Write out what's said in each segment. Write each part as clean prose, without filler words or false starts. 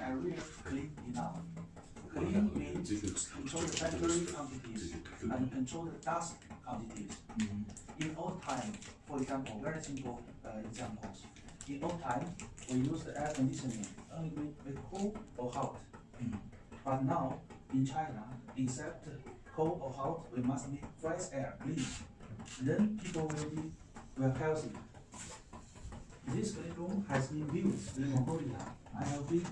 area clean enough. Clean means control the factory quantities and control the dust quantities. In old time, for example, very simple examples. In old time, we use the air conditioning only with cool or hot. But now, in China, except cold or hot, we must make fresh air, clean. Then people will be healthy. This clean room has been built in Mongolia. I have built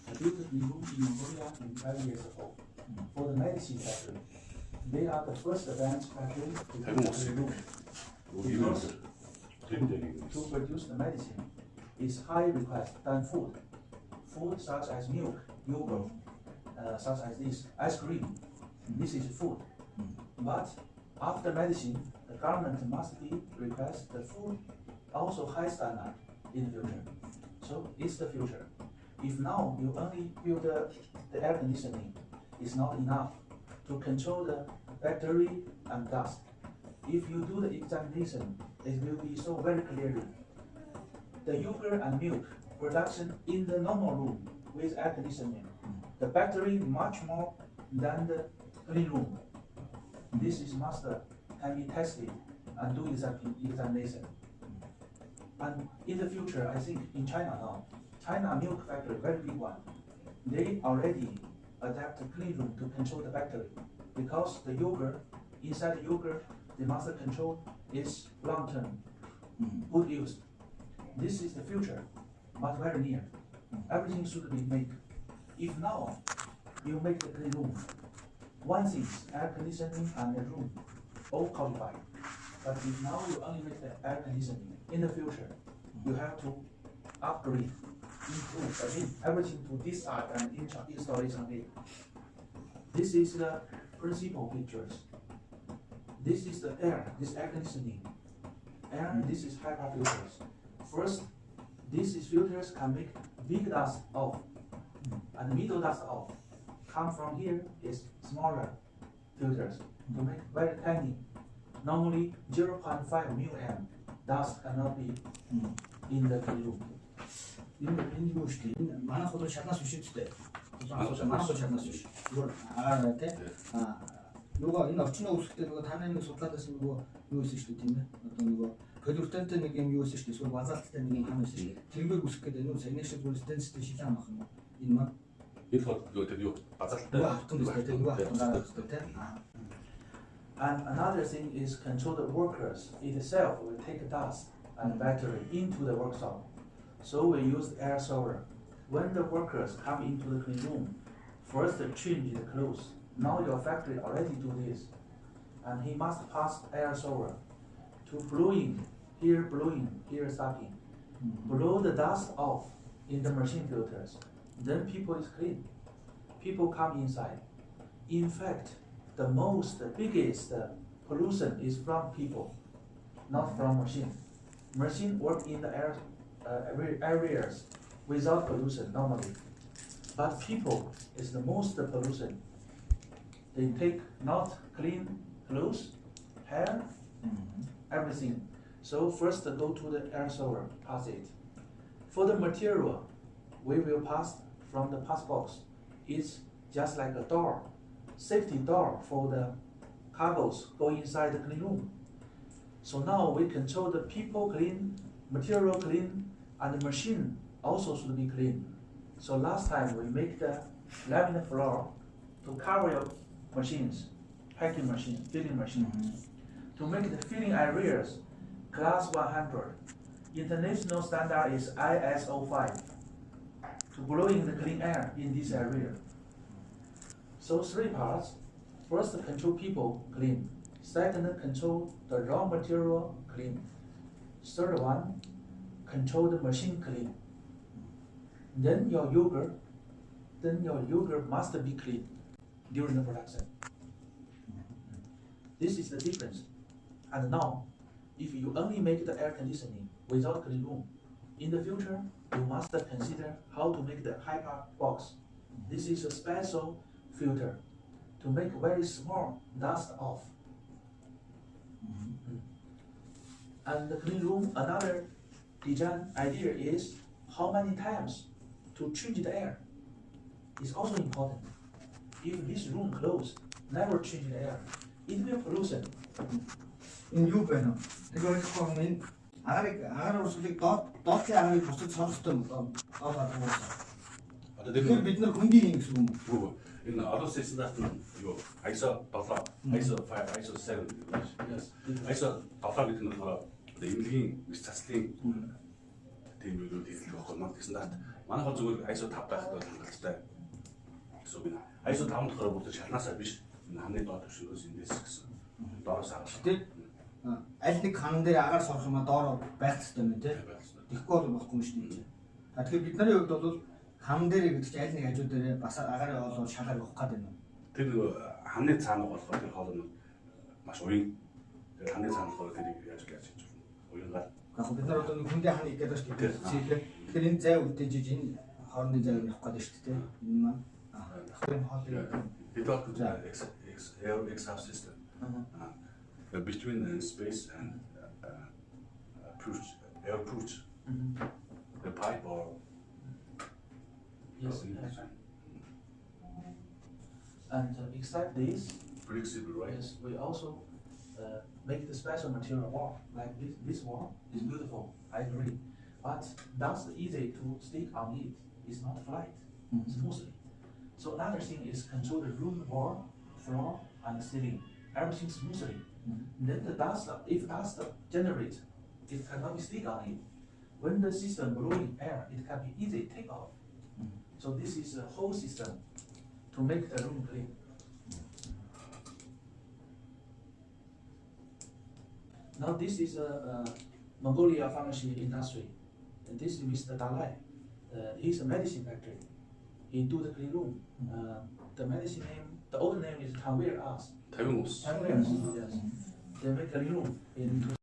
a clean room in Mongolia 5 years ago for the medicine factory. They are the first advanced factory to build a clean room. Because to produce the medicine is high request than food. Food such as milk, yogurt, such as this, ice cream. This is food. But after medicine, the government must be request the food also high standard in the future. So it's the future. If now you only build the air conditioning, it's not enough to control the bacteria and dust. If you do the examination, it will be so very clearly. The yogurt and milk production in the normal room with air conditioning, the bacteria much more than the clean room. This is can be tested and do examination. And in the future, I think in China now, China milk factory, very big one, they already adapt a clean room to control the bacteria because the yogurt, inside the yogurt, they must control its long-term good use. This is the future, but very near. Everything should be made. If now you make the clean room, one thing, air conditioning and the room, all qualified. But if now you only make the air conditioning, in the future, you have to upgrade, improve, everything to this art and installation here. This is the principal pictures. This is the air, this air conditioning. Air, this is HEPA filters. First, these filters can make big dust off and middle dust off. Come from here is smaller filters to make very tiny. Normally 0.5 μm dust cannot be in the clean room. Энэ юу шүү дээ. Манай хол шатнаас биш үү дээ. Манай хол шатнаас биш. Тий. Нөгөө энэ орчноо үүсгэхдээ нөгөө таны нэг судлаад байсан нөгөө юу байсан шүү дээ тийм ээ. Одоо нөгөө полиуретантай нэг юм юу байсан шүү дээ. Эсвэл базалттай нэг юм хам байсан шүү дээ. Тэрээр үүсгэх гэдэг нь саяны шиг зүгээр стенстэй шилэн авах юм. Энэ маа. Энэ хол нөгөө юу базалттай нөгөө хатсан тий. And another thing is control the workers itself will take dust and battery into the workshop. So we use air shower. When the workers come into the clean room, first change the clothes. Now your factory already do this. And he must pass air shower to blowing, here sucking. Blow the dust off in the machine filters. Then people is clean. People come inside. In fact, the biggest pollution is from people, not from machine. Machine work in the air areas without pollution normally, but people is the most pollution. They take not clean clothes, hair, everything. So first go to the air shower, pass it. For the material, we will pass from the pass box. It's just like a door. Safety door for the cargoes go inside the clean room. So now we control the people clean, material clean, and the machine also should be clean. So last time we make the laminate floor to cover your machines, packing machine, filling machine. To make the filling areas class 100. International standard is ISO 5. To blowing the clean air in this area. So 3 parts. First, control people clean. Second, control the raw material clean. Third one, control the machine clean. Then your yogurt must be clean during the production. This is the difference. And now, if you only make the air conditioning without clean room, in the future, you must consider how to make the HEPA box. This is a special filter to make very small dust off. And the clean room, another design idea is how many times to change the air. is also important. If this room closed, never change the air, it will pollution. Энэ юу байна вэ? Тэр ойлгохгүй юм энэ агаар урсгалыг доотлын агарыг бусдад сонсох хэрэгтэй юм доо гадагшаа. Одоо Тэгэхээр бид нар хөндөй юм гэсэн юм уу? Энэ одоо стандарт нь юу ISO 7, ISO 5, ISO 7 гэдэг байна. ISO 7 гэдэг нь болохоор эмнэлгийн заслын тийм юу хэлэх байхгүй маань стандарт. Манайхаар зүгээр ISO 5 байхад бол хангалттай. гэсэн үг. ISO 5 болохоор бүр шалнаасаа биш энэ хамны доод төвшнгөөс эндээс гэсэн. Доороос харах. Тэг аль нэг хан дээр агаар сорох юм а доор байх хэрэгтэй юм тий. Тэгэхгүй бол болохгүй юм шүү дээ. Тэгэхээр бид нарын хувьд бол хам дээр гэдэг чинь аль нэг хажуу дээр бас агаарыг олоод шалаар явах гэдэг юм. Тэр хамны цаана болохоор тэр хоол нь маш уян. Тэр хамны цаана болохоор тэрийг яаж хийж байна. Уянгаар. Яг бид нар одоо хүндээ хана их гэдэг шүү дээ. Тэгэхээр энэ зай үлдээж энэ хоорондын зай явах гэдэг шүү дээ. Энэ маань дахин хоолыг developed exhaust system between space and air push, the pipe or Yes. And except this, flexible, right? yes, we also make the special material wall. Like this wall is beautiful, I agree. But that's easy to stick on it. It's not flat, smoothly. So another thing is control the room wall, floor, and ceiling. Everything smoothly. Then the dust, if dust generates, it cannot be stick on it. When the system blowing air, it can be easy take off. So this is a whole system to make the room clean. Now this is a Mongolia pharmacy industry. And this is Mr. Dalai. He's a medicine factory. He do the clean room. The medicine name, the old name is Tanweer As. Taewoong. Tanweer As, yes. They make clean room in